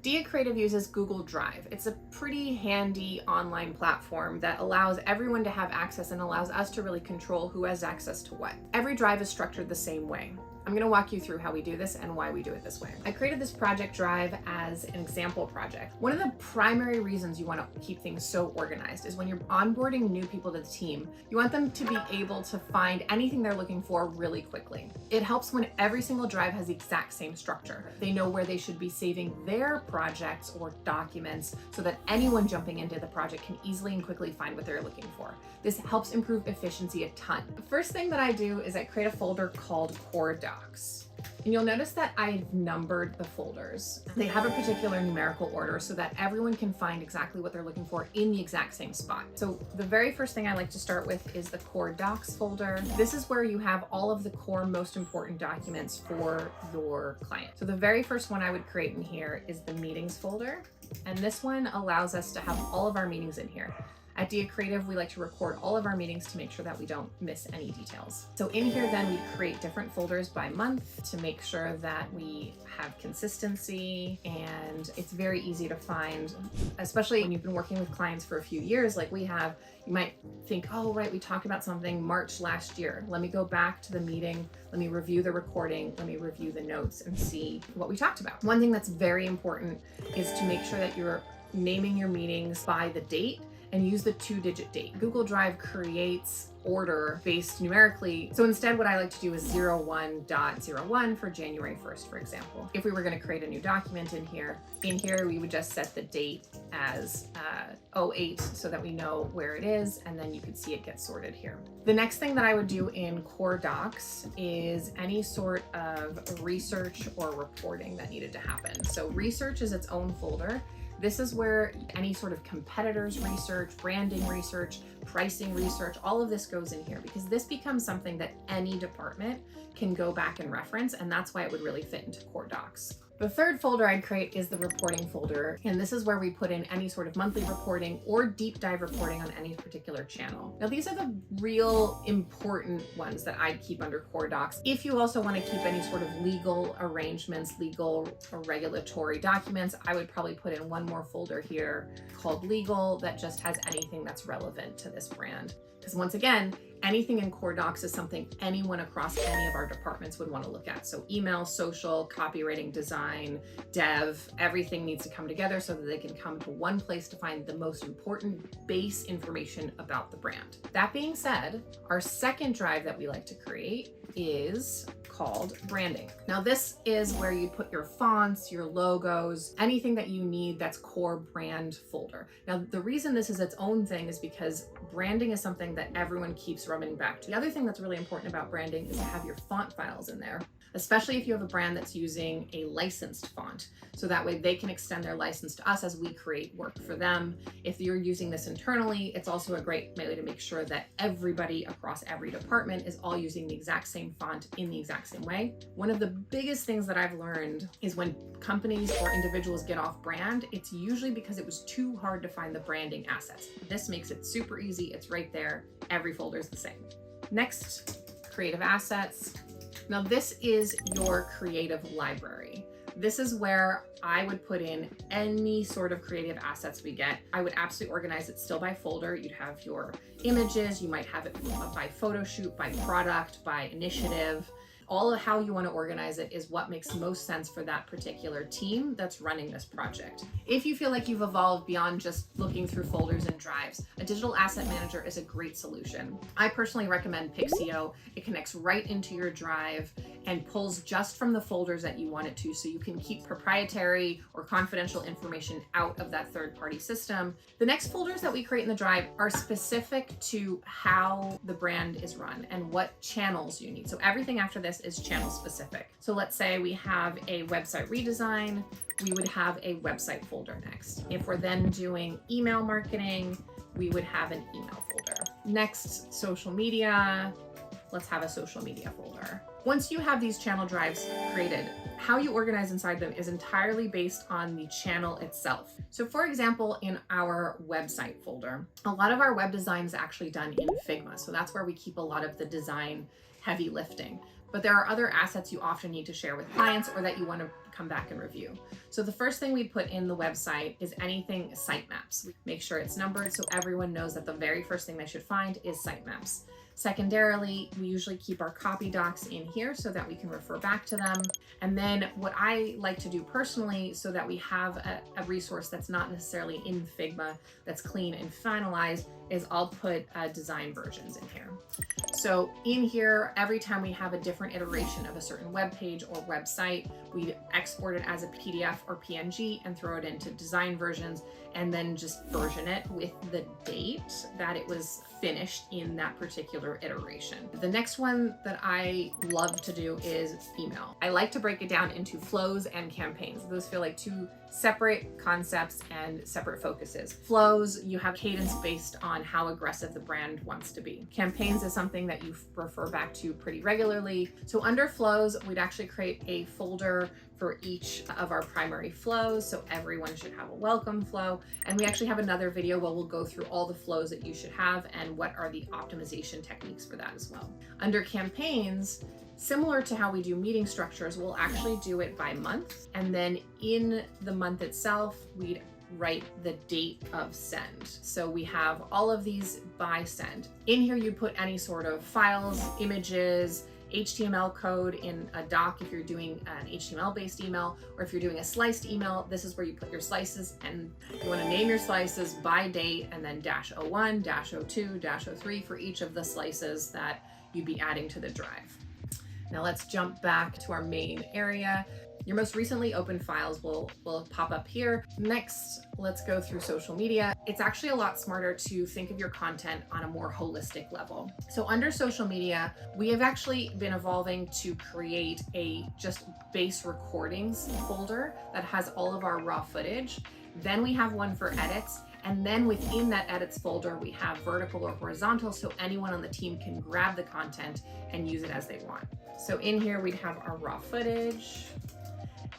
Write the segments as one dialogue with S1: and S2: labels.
S1: Dia Creative uses Google Drive. It's a pretty handy online platform that allows everyone to have access and allows us to really control who has access to what. Every drive is structured the same way. I'm going to walk you through how we do this and why we do it this way. I created this project drive as an example project. One of the primary reasons you want to keep things so organized is when you're onboarding new people to the team, you want them to be able to find anything they're looking for really quickly. It helps when every single drive has the exact same structure. They know where they should be saving their projects or documents so that anyone jumping into the project can easily and quickly find what they're looking for. This helps improve efficiency a ton. The first thing that I do is I create a folder called Core Docs. And you'll notice that I've numbered the folders. They have a particular numerical order so that everyone can find exactly what they're looking for in the exact same spot. So the very first thing I like to start with is the Core Docs folder. This is where you have all of the core most important documents for your client. So the very first one I would create in here is the meetings folder. And this one allows us to have all of our meetings in here. At Dia Creative, we like to record all of our meetings to make sure that we don't miss any details. So in here then we create different folders by month to make sure that we have consistency, and it's very easy to find, especially when you've been working with clients for a few years like we have. You might think, oh, right, we talked about something March last year. Let me go back to the meeting. Let me review the recording. Let me review the notes and see what we talked about. One thing that's very important is to make sure that you're naming your meetings by the date and use the 2-digit date. Google Drive creates order based numerically. So instead, what I like to do is 01.01 for January 1st, for example. If we were going to create a new document in here, we would just set the date as 08 so that we know where it is, and then you could see it get sorted here. The next thing that I would do in Core Docs is any sort of research or reporting that needed to happen. So research is its own folder. This is where any sort of competitors research, branding research, pricing research, all of this goes in here because this becomes something that any department can go back and reference, and that's why it would really fit into Core Docs. The third folder I'd create is the reporting folder, and this is where we put in any sort of monthly reporting or deep dive reporting on any particular channel. Now, these are the real important ones that I'd keep under Core Docs. If you also want to keep any sort of legal arrangements, legal or regulatory documents, I would probably put in one more folder here called legal that just has anything that's relevant to this brand. Because once again, anything in Core Docs is something anyone across any of our departments would want to look at. So email, social, copywriting, design, dev, everything needs to come together so that they can come to one place to find the most important base information about the brand. That being said, our second drive that we like to create is called branding. Now this is where you put your fonts, your logos, anything that you need that's core brand folder. Now the reason this is its own thing is because branding is something that everyone keeps running back to. The other thing that's really important about branding is to have your font files in there, especially if you have a brand that's using a licensed font. So that way they can extend their license to us as we create work for them. If you're using this internally, it's also a great way to make sure that everybody across every department is all using the exact same font in the exact same way. One of the biggest things that I've learned is when companies or individuals get off brand, it's usually because it was too hard to find the branding assets. This makes it super easy. It's right there. Every folder is the same. Next, creative assets. Now this is your creative library. This is where I would put in any sort of creative assets we get. I would absolutely organize it still by folder. You'd have your images, you might have it by photo shoot, by product, by initiative. All of how you want to organize it is what makes most sense for that particular team that's running this project. If you feel like you've evolved beyond just looking through folders and drives, a digital asset manager is a great solution. I personally recommend Pixio. It connects right into your drive and pulls just from the folders that you want it to, so you can keep proprietary or confidential information out of that third-party system. The next folders that we create in the drive are specific to how the brand is run and what channels you need. So everything after this is channel specific. So let's say we have a website redesign, we would have a website folder next. If we're then doing email marketing, we would have an email folder. Next, social media, let's have a social media folder. Once you have these channel drives created, how you organize inside them is entirely based on the channel itself. So for example, in our website folder, a lot of our web design is actually done in Figma. So that's where we keep a lot of the design heavy lifting. but there are other assets you often need to share with clients or that you want to come back and review. So the first thing we put in the website is anything sitemaps. Make sure it's numbered so everyone knows that the very first thing they should find is sitemaps. Secondarily, we usually keep our copy docs in here so that we can refer back to them. And then what I like to do personally so that we have a resource that's not necessarily in Figma, that's clean and finalized, is I'll put design versions in here. So in here, every time we have a different iteration of a certain web page or website, we export it as a PDF or PNG and throw it into design versions, and then just version it with the date that it was finished in that particular iteration. The next one that I love to do is email. I like to break it down into flows and campaigns. Those feel like two separate concepts and separate focuses. Flows, you have cadence based on how aggressive the brand wants to be. Campaigns is something that you refer back to pretty regularly. So under flows, we'd actually create a folder for each of our primary flows. So everyone should have a welcome flow. And we actually have another video where we'll go through all the flows that you should have and what are the optimization techniques for that as well. Under campaigns, similar to how we do meeting structures, we'll actually do it by month. And then in the month itself, we'd write the date of send. So we have all of these by send. In here, you put any sort of files, images, HTML code in a doc if you're doing an HTML-based email, or if you're doing a sliced email, this is where you put your slices, and you want to name your slices by date and then -01, -02, -03 for each of the slices that you'd be adding to the drive. Now let's jump back to our main area. Your most recently opened files will pop up here. Next, let's go through social media. It's actually a lot smarter to think of your content on a more holistic level. So under social media, we have actually been evolving to create a just base recordings folder that has all of our raw footage. Then we have one for edits. And then within that edits folder, we have vertical or horizontal, so anyone on the team can grab the content and use it as they want. So in here, we'd have our raw footage,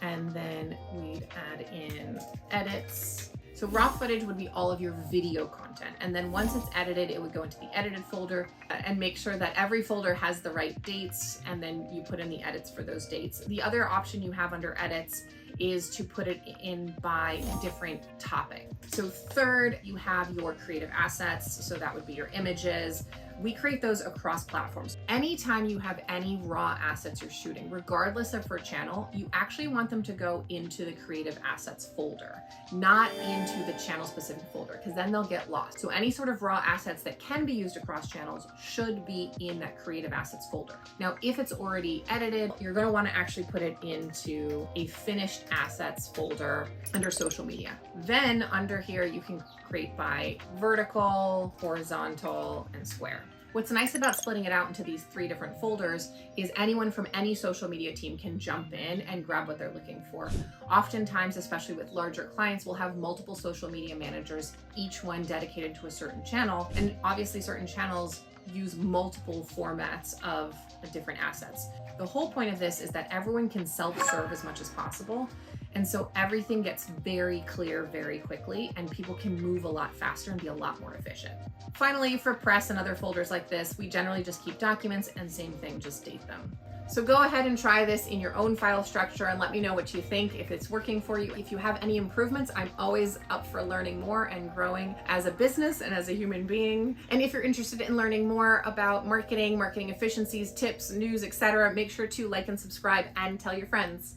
S1: and then we'd add in edits. So raw footage would be all of your video content. And then once it's edited, it would go into the edited folder, and make sure that every folder has the right dates, and then you put in the edits for those dates. The other option you have under edits is to put it in by different topic. So third, you have your creative assets. So that would be your images. We create those across platforms. Anytime you have any raw assets you're shooting, regardless of for channel, you actually want them to go into the creative assets folder, not into the channel specific folder, because then they'll get lost. So any sort of raw assets that can be used across channels should be in that creative assets folder. Now, if it's already edited, you're going to want to actually put it into a finished assets folder under social media. Then under here, you can create by vertical, horizontal, and square. What's nice about splitting it out into these 3 different folders is anyone from any social media team can jump in and grab what they're looking for. Oftentimes, especially with larger clients, we'll have multiple social media managers, each one dedicated to a certain channel. And obviously certain channels use multiple formats of different assets. The whole point of this is that everyone can self-serve as much as possible. And so everything gets very clear very quickly, and people can move a lot faster and be a lot more efficient. Finally, for press and other folders like this, we generally just keep documents, and same thing, just date them. So go ahead and try this in your own file structure and let me know what you think, if it's working for you. If you have any improvements, I'm always up for learning more and growing as a business and as a human being. And if you're interested in learning more about marketing, marketing efficiencies, tips, news, etc., make sure to like and subscribe and tell your friends.